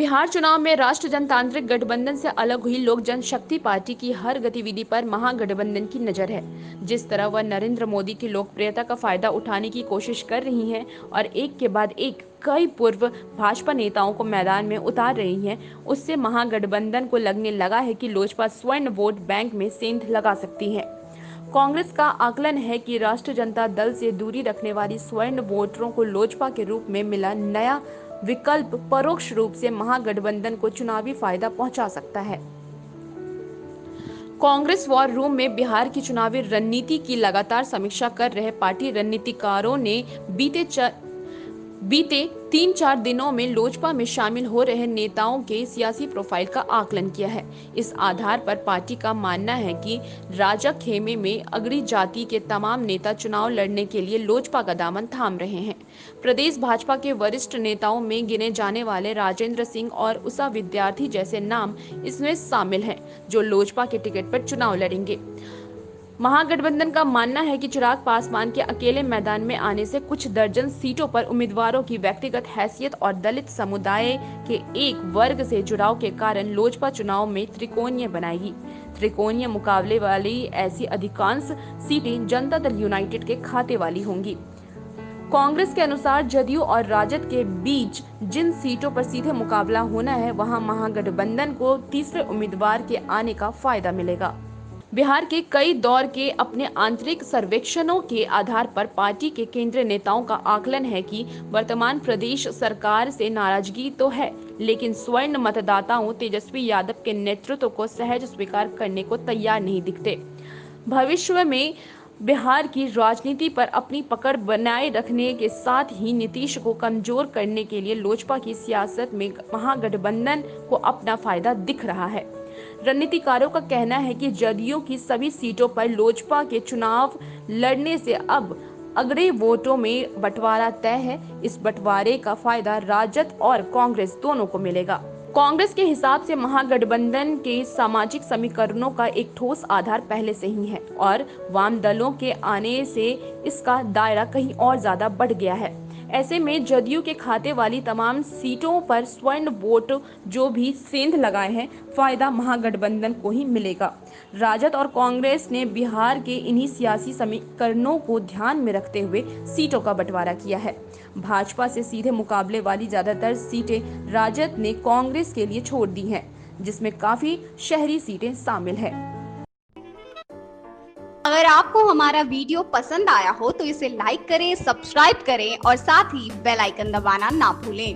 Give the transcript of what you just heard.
बिहार चुनाव में राष्ट्र जनतांत्रिक गठबंधन से अलग हुई लोक जनशक्ति पार्टी की हर गतिविधि पर महागठबंधन की नजर है। जिस तरह वह नरेंद्र मोदी की लोकप्रियता का फायदा उठाने की कोशिश कर रही हैं और एक के बाद एक कई पूर्व भाजपा नेताओं को मैदान में उतार रही हैं, उससे महागठबंधन को लगने लगा है कि लोजपा स्वर्ण वोट बैंक में सेंध लगा सकती है। कांग्रेस का आकलन है कि राष्ट्रीय जनता दल से दूरी रखने वाली स्वर्ण वोटरों को लोजपा के रूप में मिला नया विकल्प परोक्ष रूप से महागठबंधन को चुनावी फायदा पहुंचा सकता है। कांग्रेस वॉर रूम में बिहार की चुनावी रणनीति की लगातार समीक्षा कर रहे पार्टी रणनीतिकारों ने बीते 3-4 दिनों में लोजपा में शामिल हो रहे नेताओं के सियासी प्रोफाइल का आकलन किया है। इस आधार पर पार्टी का मानना है कि राजा खेमे में अगड़ी जाति के तमाम नेता चुनाव लड़ने के लिए लोजपा का दामन थाम रहे हैं। प्रदेश भाजपा के वरिष्ठ नेताओं में गिने जाने वाले राजेंद्र सिंह और उषा विद्यार्थी जैसे नाम इसमें शामिल हैं, जो लोजपा के टिकट पर चुनाव लड़ेंगे। महागठबंधन का मानना है कि चिराग पासवान के अकेले मैदान में आने से कुछ दर्जन सीटों पर उम्मीदवारों की व्यक्तिगत हैसियत और दलित समुदाय के एक वर्ग से जुड़ाव के कारण लोजपा चुनाव में त्रिकोणीय बनाएगी। त्रिकोणीय मुकाबले वाली ऐसी अधिकांश सीटें जनता दल यूनाइटेड के खाते वाली होंगी। कांग्रेस के अनुसार जदयू और राजद के बीच जिन सीटों पर सीधे मुकाबला होना है, वहां महागठबंधन को तीसरे उम्मीदवार के आने का फायदा मिलेगा। बिहार के कई दौर के अपने आंतरिक सर्वेक्षणों के आधार पर पार्टी के केंद्रीय नेताओं का आकलन है कि वर्तमान प्रदेश सरकार से नाराजगी तो है, लेकिन स्वर्ण मतदाताओं तेजस्वी यादव के नेतृत्व को सहज स्वीकार करने को तैयार नहीं दिखते। भविष्य में बिहार की राजनीति पर अपनी पकड़ बनाए रखने के साथ ही नीतीश को कमजोर करने के लिए लोजपा की सियासत में महागठबंधन को अपना फायदा दिख रहा है। रणनीतिकारों का कहना है कि जदयू की सभी सीटों पर लोजपा के चुनाव लड़ने से अब अगड़े वोटों में बंटवारा तय है। इस बंटवारे का फायदा राजद और कांग्रेस दोनों को मिलेगा। कांग्रेस के हिसाब से महागठबंधन के सामाजिक समीकरणों का एक ठोस आधार पहले से ही है और वाम दलों के आने से इसका दायरा कहीं और ज्यादा बढ़ गया है। ऐसे में जदयू के खाते वाली तमाम सीटों पर स्वर्ण वोट जो भी सेंध लगाए हैं, फायदा महागठबंधन को ही मिलेगा। राजद और कांग्रेस ने बिहार के इन्हीं सियासी समीकरणों को ध्यान में रखते हुए सीटों का बंटवारा किया है। भाजपा से सीधे मुकाबले वाली ज्यादातर सीटें राजद ने कांग्रेस के लिए छोड़ दी हैं, जिसमें काफी शहरी सीटें शामिल हैं। अगर आपको हमारा वीडियो पसंद आया हो तो इसे लाइक करें, सब्सक्राइब करें और साथ ही बेल आइकन दबाना ना भूलें।